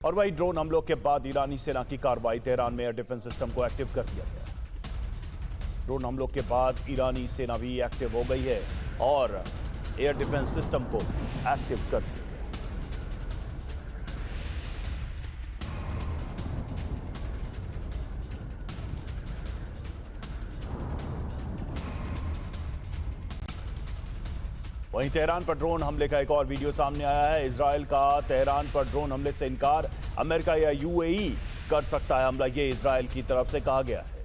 और वही ड्रोन हमलों के बाद ईरानी सेना की कार्रवाई, तेहरान में एयर डिफेंस सिस्टम को एक्टिव कर दिया गया। ड्रोन हमलों के बाद ईरानी सेना भी एक्टिव हो गई है और एयर डिफेंस सिस्टम को एक्टिव कर दिया गया। वहीं तेहरान पर ड्रोन हमले का एक और वीडियो सामने आया है। इजरायल का तेहरान पर ड्रोन हमले से इनकार, अमेरिका या यूएई कर सकता है हमला, ये इजरायल की तरफ से कहा गया है।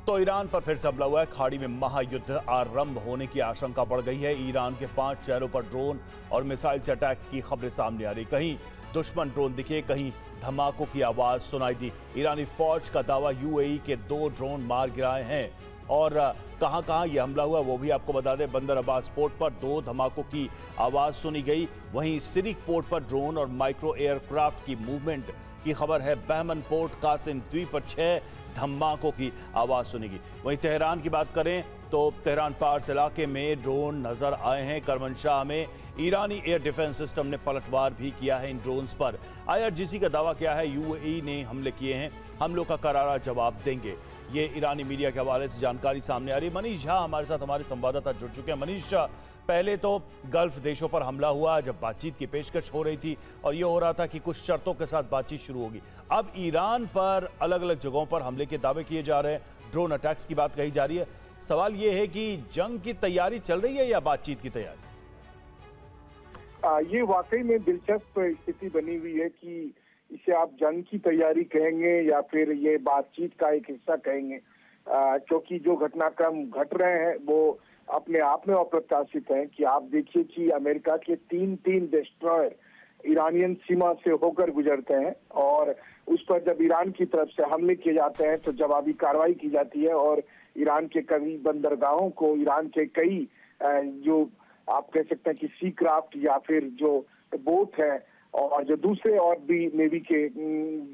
तो ईरान पर फिर से हमला हुआ है। खाड़ी में महायुद्ध आरंभ होने की आशंका बढ़ गई है। ईरान के 5 शहरों पर ड्रोन और मिसाइल से अटैक की खबरें सामने आ रही। कहीं दुश्मन ड्रोन दिखे, कहीं धमाकों की आवाज सुनाई दी। ईरानी फौज का दावा, यूएई के 2 ड्रोन मार गिराए हैं। और कहां कहां यह हमला हुआ वो भी आपको बता दें। बंदर अब्बास पोर्ट पर 2 धमाकों की आवाज सुनी गई। वहीं सिरिक पोर्ट पर ड्रोन और माइक्रो एयरक्राफ्ट की मूवमेंट की खबर है। बहमन पोर्ट, कासिम द्वीप पर 6 धमाकों की आवाज सुनेगी। वहीं तेहरान की बात करें तो तेहरान पार्स इलाके में ड्रोन नजर आए हैं। करमनशाह में ईरानी एयर डिफेंस सिस्टम ने पलटवार भी किया है इन ड्रोन्स पर। आईआरजीसी का दावा क्या है, यूएई ने हमले किए हैं, हमलों का करारा जवाब देंगे। ये ईरानी मीडिया के हवाले से जानकारी सामने आ रही है। मनीष झा हमारे साथ, हमारे संवाददाता जुड़ चुके हैं। मनीष, पहले तो गल्फ देशों पर हमला हुआ जब बातचीत की पेशकश हो रही थी और ये हो रहा था कि कुछ शर्तों के साथ बातचीत शुरू होगी। अब ईरान पर अलग अलग जगहों पर हमले के दावे किए जा रहे हैं, ड्रोन अटैक्स की बात कही जा रही है। सवाल ये है कि जंग की तैयारी चल रही है या बातचीत की तैयारी? ये वाकई में दिलचस्प स्थिति बनी हुई है कि इसे आप जंग की तैयारी कहेंगे या फिर ये बातचीत का एक हिस्सा कहेंगे, क्योंकि जो घटनाक्रम घट रहे हैं वो अपने आप में अप्रत्याशित है। कि आप देखिए कि अमेरिका के 3 डिस्ट्रॉयर ईरानियन सीमा से होकर गुजरते हैं और उस पर जब ईरान की तरफ से हमले किए जाते हैं तो जवाबी कार्रवाई की जाती है और ईरान के कई बंदरगाहों को, ईरान के कई जो आप कह सकते हैं कि सी क्राफ्ट या फिर जो बोट है और जो दूसरे और भी नेवी के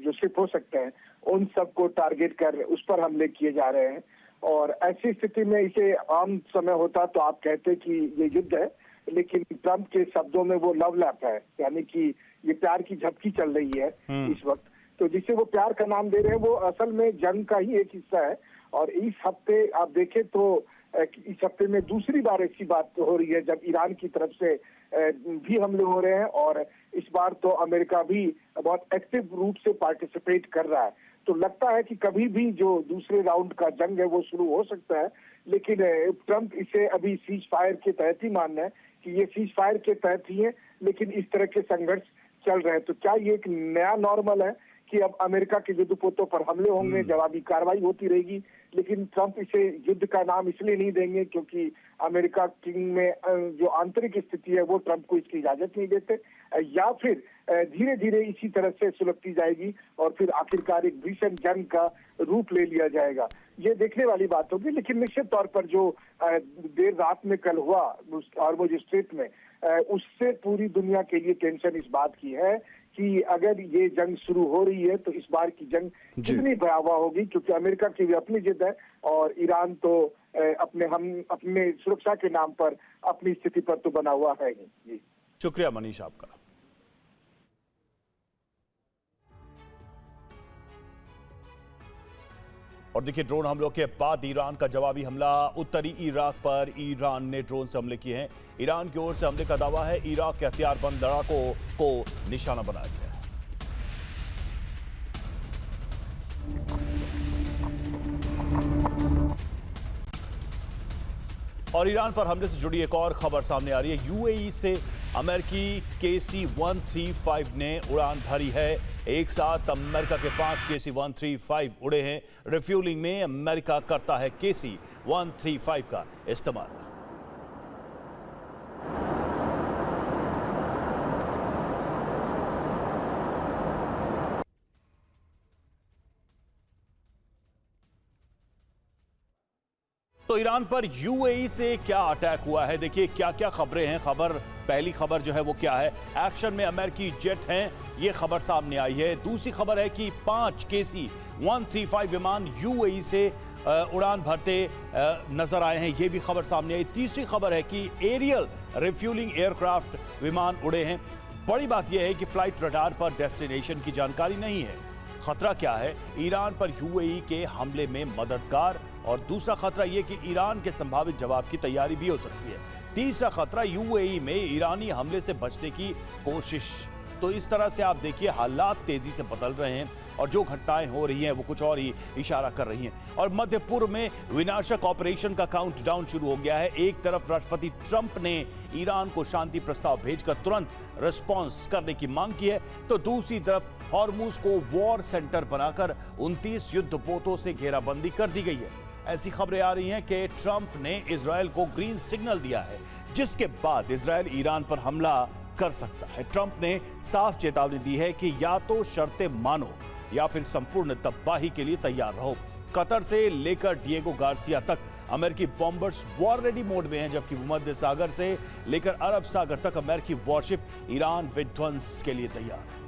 जो शिप हो सकते हैं, उन सबको टारगेट कर उस पर हमले किए जा रहे हैं। और ऐसी स्थिति में इसे आम समय होता तो आप कहते कि ये युद्ध है, लेकिन ट्रंप के शब्दों में वो लव लैप है, यानी कि ये प्यार की झपकी चल रही है इस वक्त। तो जिसे वो प्यार का नाम दे रहे हैं वो असल में जंग का ही एक हिस्सा है। और इस हफ्ते आप देखें तो इस हफ्ते में दूसरी बार ऐसी बात हो रही है जब ईरान की तरफ से भी हमले हो रहे हैं और इस बार तो अमेरिका भी बहुत एक्टिव रूप से पार्टिसिपेट कर रहा है। तो लगता है कि कभी भी जो दूसरे राउंड का जंग है वो शुरू हो सकता है, लेकिन ट्रंप इसे अभी सीज फायर के तहत ही मान रहे हैं कि ये सीज फायर के तहत ही है, लेकिन इस तरह के संघर्ष चल रहे हैं। तो क्या ये एक नया नॉर्मल है कि अब अमेरिका के युद्धपोतों पर हमले होंगे, जवाबी कार्रवाई होती रहेगी, लेकिन ट्रंप इसे युद्ध का नाम इसलिए नहीं देंगे क्योंकि अमेरिका में जो आंतरिक स्थिति है वो ट्रंप को इसकी इजाजत नहीं देते, या फिर धीरे धीरे इसी तरह से सुलगती जाएगी और फिर आखिरकार एक भीषण जंग का रूप ले लिया जाएगा। ये देखने वाली बात होगी, लेकिन निश्चित तौर पर जो देर रात में कल हुआ हॉर्मुज स्ट्रेट में, उससे पूरी दुनिया के लिए टेंशन इस बात की है कि अगर ये जंग शुरू हो रही है तो इस बार की जंग कितनी भयावह होगी, क्योंकि अमेरिका की भी अपनी जिद है और ईरान तो अपने सुरक्षा के नाम पर अपनी स्थिति पर तो बना हुआ है ही। जी शुक्रिया मनीष आपका। और देखिए, ड्रोन हमलों के बाद ईरान का जवाबी हमला। उत्तरी इराक पर ईरान ने ड्रोन से हमले किए हैं। ईरान की ओर से हमले का दावा है। इराक के हथियारबंद लड़ाकों को निशाना बनाया गया है। और ईरान पर हमले से जुड़ी एक और खबर सामने आ रही है। यूएई से अमेरिकी KC-135 ने उड़ान भरी है। एक साथ अमेरिका के 5 KC-135 उड़े हैं। रिफ्यूलिंग में अमेरिका करता है KC-135 का इस्तेमाल। तो तो ईरान पर यूएई से क्या अटैक हुआ है, देखिए क्या क्या खबरें हैं। पहली खबर जो है वो क्या है, एक्शन में अमेरिकी जेट हैं, ये खबर सामने आई है। दूसरी खबर है कि 5 KC-135 विमान यूएई से उड़ान भरते नजर आए हैं, ये भी खबर सामने आई। तीसरी खबर है कि एरियल रिफ्यूलिंग एयरक्राफ्ट विमान उड़े हैं। बड़ी बात यह है कि फ्लाइट रडार पर डेस्टिनेशन की जानकारी नहीं है। खतरा क्या है, ईरान पर यूएई के हमले में मददगार, और दूसरा खतरा यह कि ईरान के संभावित जवाब की तैयारी भी हो सकती है। तीसरा खतरा यूएई में ईरानी हमले से बचने की कोशिश। तो इस तरह से आप देखिए हालात तेजी से बदल रहे हैं और जो घटनाएं हो रही हैं वो कुछ और ही इशारा कर रही हैं। और मध्य पूर्व में विनाशक ऑपरेशन का काउंटडाउन शुरू हो गया है। एक तरफ राष्ट्रपति ट्रंप ने ईरान को शांति प्रस्ताव भेजकर तुरंत रिस्पॉन्स करने की मांग की है, तो दूसरी तरफ हॉर्मुज को वॉर सेंटर बनाकर 29 युद्धपोतों से घेराबंदी कर दी गई है। ऐसी खबरें आ रही हैं कि ट्रंप ने इजरायल को ग्रीन सिग्नल दिया है, जिसके बाद इजरायल ईरान पर हमला कर सकता है। ट्रंप ने साफ चेतावनी दी है कि या तो शर्तें मानो या फिर संपूर्ण तबाही के लिए तैयार रहो। कतर से लेकर डिएगो गार्सिया तक अमेरिकी बॉम्बर्स वॉर रेडी मोड में हैं, जबकि भूमध्य सागर से लेकर अरब सागर तक अमेरिकी वॉरशिप ईरान विध्वंस के लिए तैयार है।